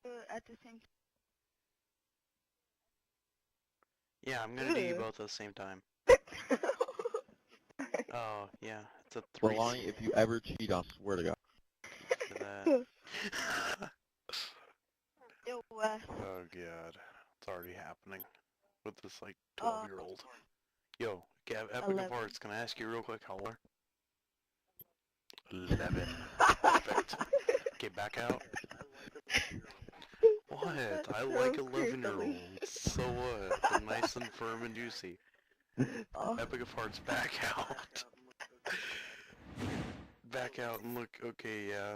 At the same Yeah, I'm gonna do you both at the same time. Oh, yeah, it's a threesome. Lelani, if you ever cheat, I swear to God. That. Yo, Oh god, it's already happening with this like 12-year-old. Yo, Epic of 11. Hearts, can I ask you real quick how old are you? 11. Perfect. Okay, back out. What? I like 11-year-olds. So what? They're nice and firm and juicy. Epic of Hearts, back out. Back out and look. Okay, yeah.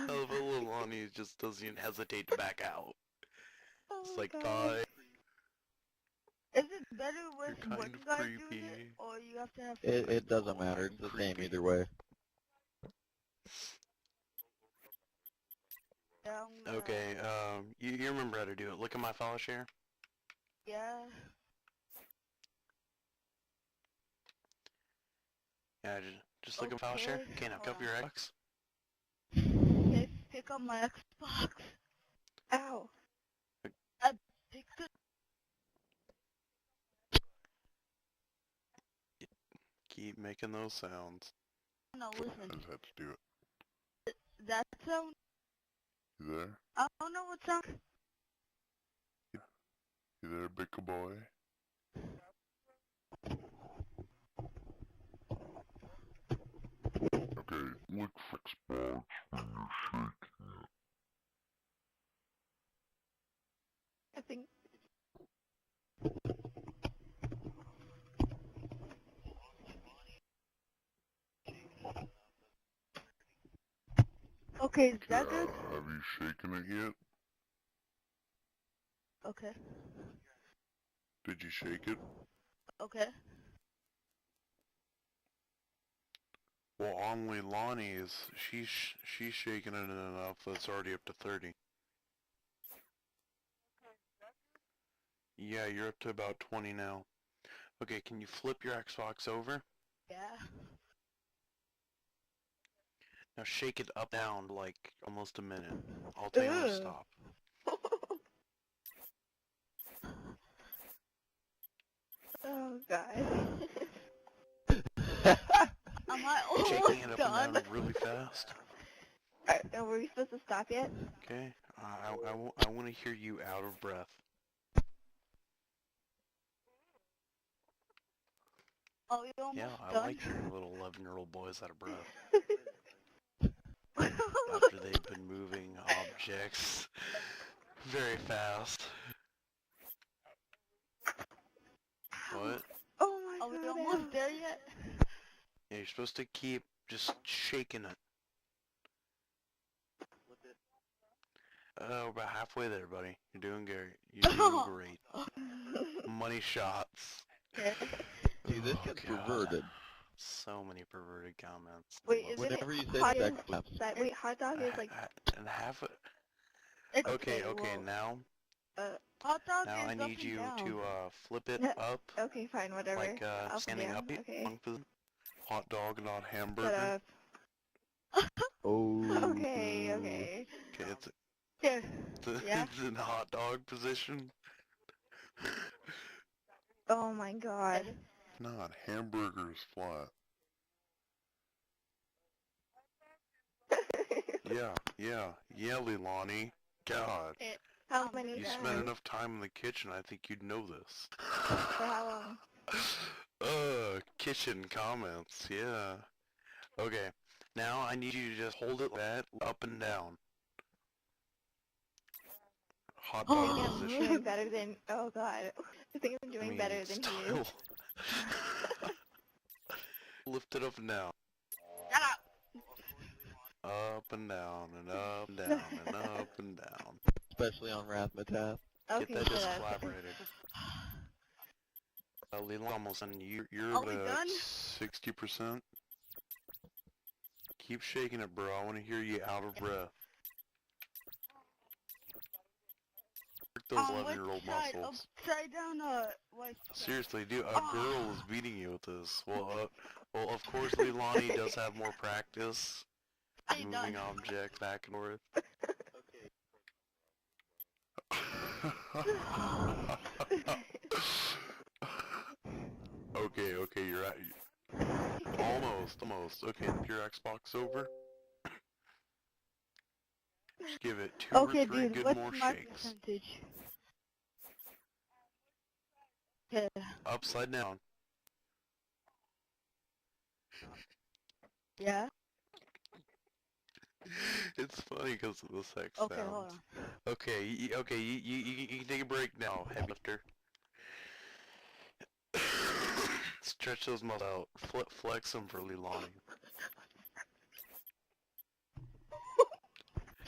Lelani just doesn't even hesitate to back out. It's like, bye. Is it better with You're one kind of guy creepy. doing it, or you have to have... It doesn't matter. It's the same Creepy. either way. Yeah, Okay, you remember how to do it. Look at my file share. Yeah. Yeah, just look at file share. Okay, now Hold cover on. your Xbox. Okay, pick up my Xbox. Ow. I picked it. Keep making those sounds. No, I listen. just had to do it. That sound... You there? I don't know what sound... You there, big boy? Okay, look for Xbox when you're shaking it. I think... Okay, is that good? Have you shaken it yet? Okay. Did you shake it? Okay. Well, on Lelani is she's shaking it enough that it's already up to 30. Yeah, you're up to about 20 now. Okay, can you flip your Xbox over? Yeah. Now shake it up down like almost a minute. I'll tell you when to stop. Oh god. Am I Shaking almost it up done? and down really fast. Were we supposed to stop yet? Okay, I want to hear you out of breath. Oh, you almost Yeah, I done? like hearing little 11-year-old boys out of breath. After they've been moving objects very fast. What? Oh my god. Are we almost there yet? Yeah, you're supposed to keep just shaking it. We're about halfway there, buddy. You're doing great. You're doing great. Money shots. Dude, this gets perverted. So many perverted comments. Wait, is Whenever you say hot sex dog? slaps. Wait, hot dog is like... And half it. It's Okay, well, now hot dog now is I need up you and down. to flip it No, up, okay, fine, whatever. like Up standing and up. down, okay. Long position. Hot dog, not Shut hamburger. up. Oh. Okay. Okay, Here. Yeah? it's in hot dog position. Oh my god. Not hamburgers flat. Yeah, Lelani. God. How many You times? spent enough time in the kitchen, I think you'd know this. For how long? Kitchen comments, yeah. Okay, now I need you to just hold it like that, up and down. Hot dog I think I'm position. doing better than... Oh god. I think I'm doing better than he is. Lift it up and down. Shut up! Up and down, and up and down, and up and down. Especially on rathmatath. Okay, Get that shut up. collaborated. Leland, almost, and you're Are we at done? 60%. Keep shaking it, bro. I want to hear you out of breath. Work those 11-year-old muscles. Upside down, what? Seriously, dude, a girl is beating you with this. Well, of course, Lelani does have more practice moving objects back and forth. Okay, you're at almost. Okay, your Xbox over. Just give it 2 or Okay, 3 dude, good what's more my shakes. percentage? Okay. Upside down. Yeah? It's funny because of the sex Okay, hold sounds. on. Okay, you can take a break now, heavy lifter. Stretch those muscles out. Flex them for Lelani.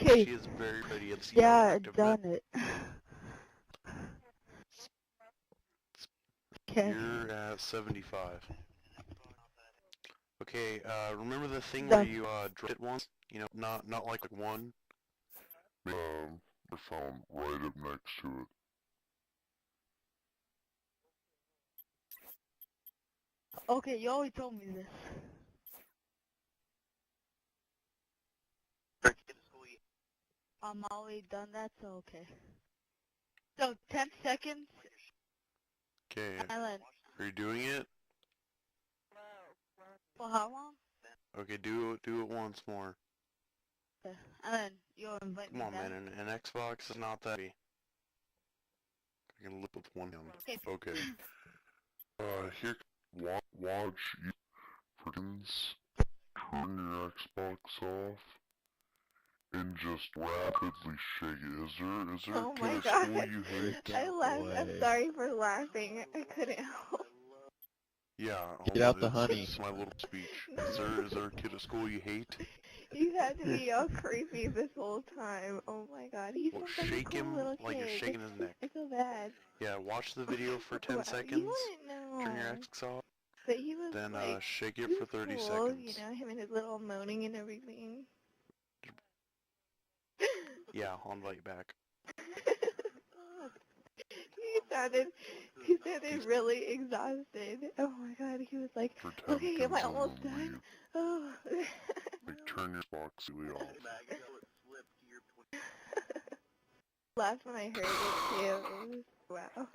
Okay. She is very pretty and Yeah, active. done it. Okay. You're at 75. Okay, remember the thing Done. where you dropped it once? You know, not like one. I found right up next to it. Okay, you always told me this. I'm always done that, so okay. So, 10 seconds, Okay, Alan. are you doing it? For how long? Okay, do it once more. Okay. Alan, you'll invite Come me on, back. man, an Xbox is not that easy. I can live with one hand. Okay. Okay. Here, watch you friends turn your Xbox off and just rapidly shake it. Is there Oh a my kid at school god. you hate? I laughed. I'm Away. sorry for laughing. I couldn't help. Yeah, Get out the honey. It's my little speech. Is there a kid at school you hate? You had to be all creepy this whole time. Oh my god. He's Well, such a shake cool him little like kid. you're shaking his neck. I feel bad. Yeah, watch the video for 10 Wow, seconds. You wouldn't know. Turn your Xbox off. But he was Then like, shake he it was for 30 cool, seconds. you know, him and his little moaning and everything. Yeah, I'll invite you back. He sounded really exhausted. Oh my god, he was like, For 10 okay, am I seconds almost and done? leave. Oh. Like, turn your Xbox off. Last when I heard it too. Wow.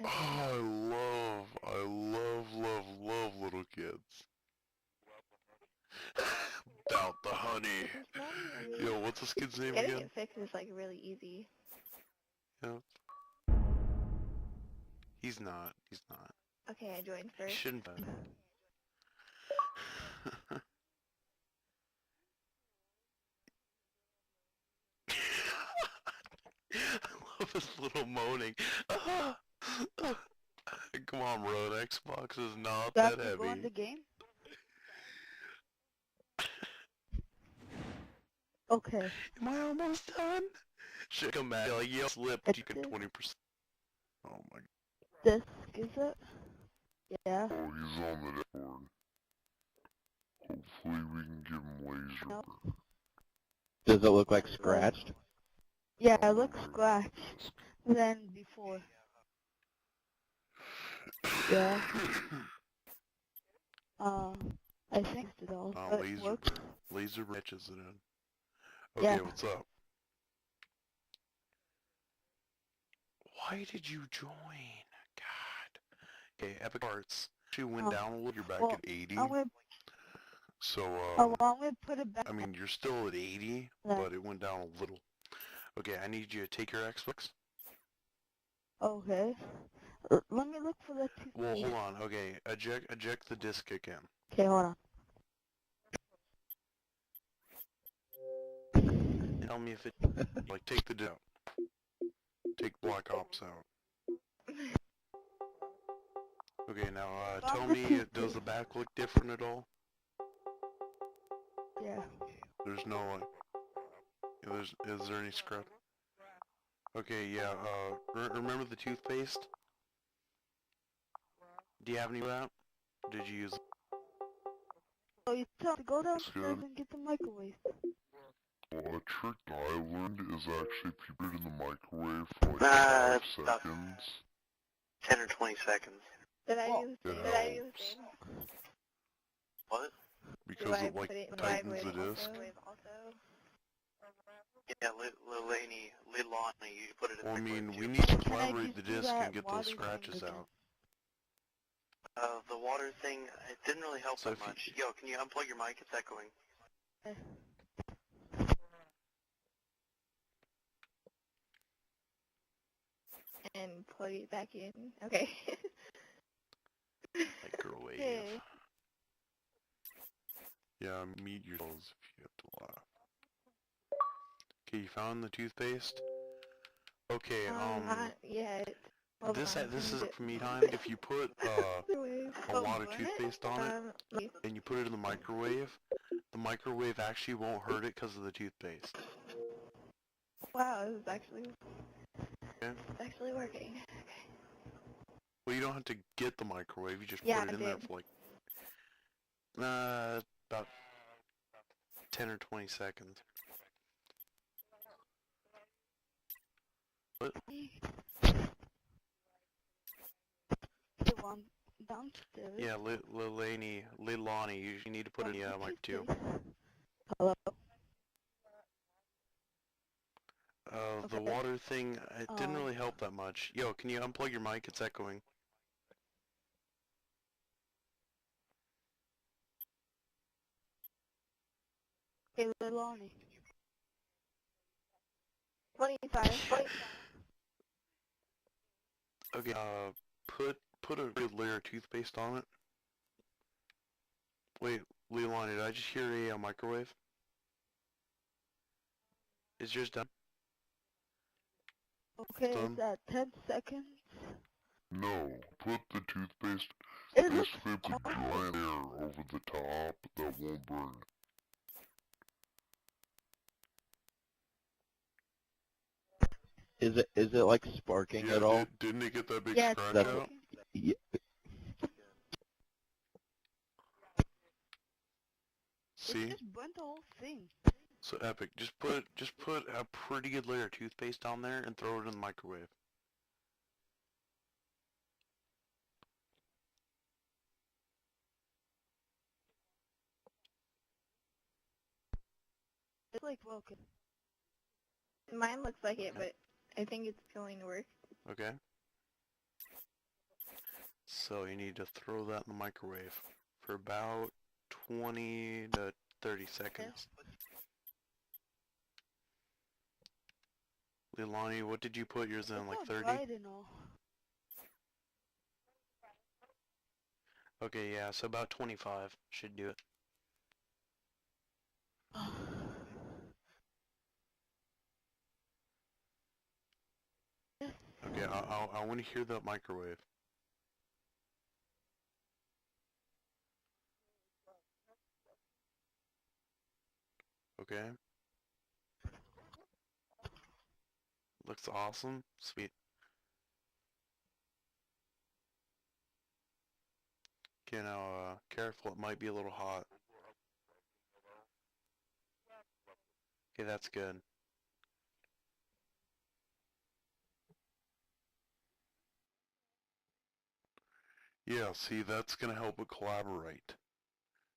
Oh, I love little kids. Doubt the honey. It's not even Yo, what's this kid's name Getting again? it fixed is like really easy. Yeah. He's not. Okay, I joined He first. shouldn't have. I love his little moaning. Come on, bro. The Xbox is not Do I have that to go in heavy. the game? Okay. Am I almost done? Should come back. Like, you slipped. You can 20%. Oh my. This is it? Yeah. Oh, he's on the Discord. Hopefully we can give him laser. Nope. Does it look like scratched? Yeah, it looks scratched than before. Yeah. I think it all. It works. Laser matches it in. Yeah. Okay, what's up? Why did you join? God. Okay, Epic Hearts. She went down a little. You're back at 80. So, I'm gonna put it back. I mean, you're still at 80, but it went down a little. Okay, I need you to take your Xbox. Okay. Let me look for the toothpaste. Well, hold on. Okay, eject the disc again. Okay, hold on. Tell me if it, like, take the disc out. Take Black Ops out. Okay, now, tell me, does the back look different at all? Yeah. There's no, like, is there any scrap? Okay, yeah, remember the toothpaste? Do you have any of that? Did you use it? So you tell to go downstairs and get the microwave. Well, a trick that I learned is actually if you put it in the microwave for like 5 seconds. 10 or 20 seconds. Did I Well, use it Did I use helps. What? Because it, like, tightens the disc? Also? Yeah, lelaniii, you put it in Well, I the microwave mean, we too. need to Can I collaborate just the do disc that and get water those thing scratches again? out. The water thing, it didn't really help So that if you- much. Yo, can you unplug your mic? It's echoing. Okay. And plug it back in. Okay. Microwave. Okay. Yeah, mute yourselves if you have to laugh. Okay, you found the toothpaste? Okay, Not yet. Hold this on, this is let for me time. If you put a Oh, lot of burn it? toothpaste on it let me- and you put it in the microwave actually won't hurt it because of the toothpaste. wow, this is actually Okay. it's actually working. Well, you don't have to get the microwave. You just Yeah, put it I in there did. for like about 10 or 20 seconds. What? The one downstairs. Yeah, Lelani, you need to put it in the mic too. Hello. The Okay. water thing, it didn't Oh. really help that much. Yo, can you unplug your mic? It's echoing. Okay, lelani. 25. Okay, put a good layer of toothpaste on it. Wait, Leilani, did I just hear a microwave? Is yours done? Okay, Done? is that 10 seconds? No, put the toothpaste, It basically looks put dry layer over the top that won't burn. Is it like sparking Yeah, at all? didn't it get that big yeah, it's scratch That's out? broken. Yeah. See? It just burnt the whole thing. So epic. Just put a pretty good layer of toothpaste on there and throw it in the microwave. It's like broken. Mine looks like it, but I think it's going to work. Okay? So you need to throw that in the microwave for about 20 to 30 seconds. Leilani, what did you put yours in, It's like not 30? dried and all. Okay, yeah, so about 25 should do it. Okay, I want to hear that microwave. Okay? Looks awesome. Sweet. Okay, now, careful, it might be a little hot. Okay, that's good. Yeah, see, that's gonna help it collaborate.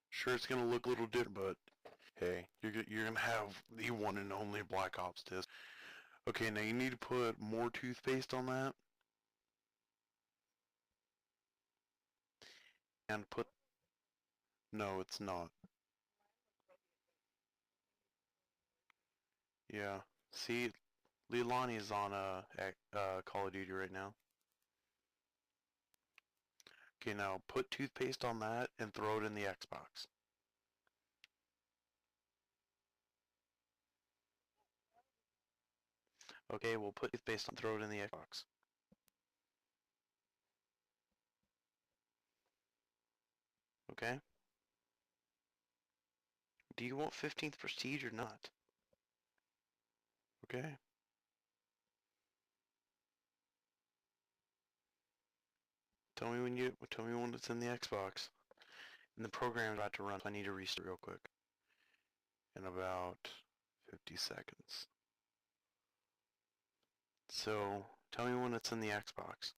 Sure, it's gonna look a little different, but hey, you're gonna have the one and only Black Ops disc. Okay, now you need to put more toothpaste on that. And put... No, it's not. Yeah. See, Leilani is on Call of Duty right now. Okay, now put toothpaste on that and throw it in the Xbox. Okay, we'll put toothpaste on, throw it in the Xbox. Okay? Do you want 15th Prestige or not? Okay. Tell me when it's in the Xbox. And the program's about to run, so I need to restart real quick. In about 50 seconds. So, tell me when it's in the Xbox.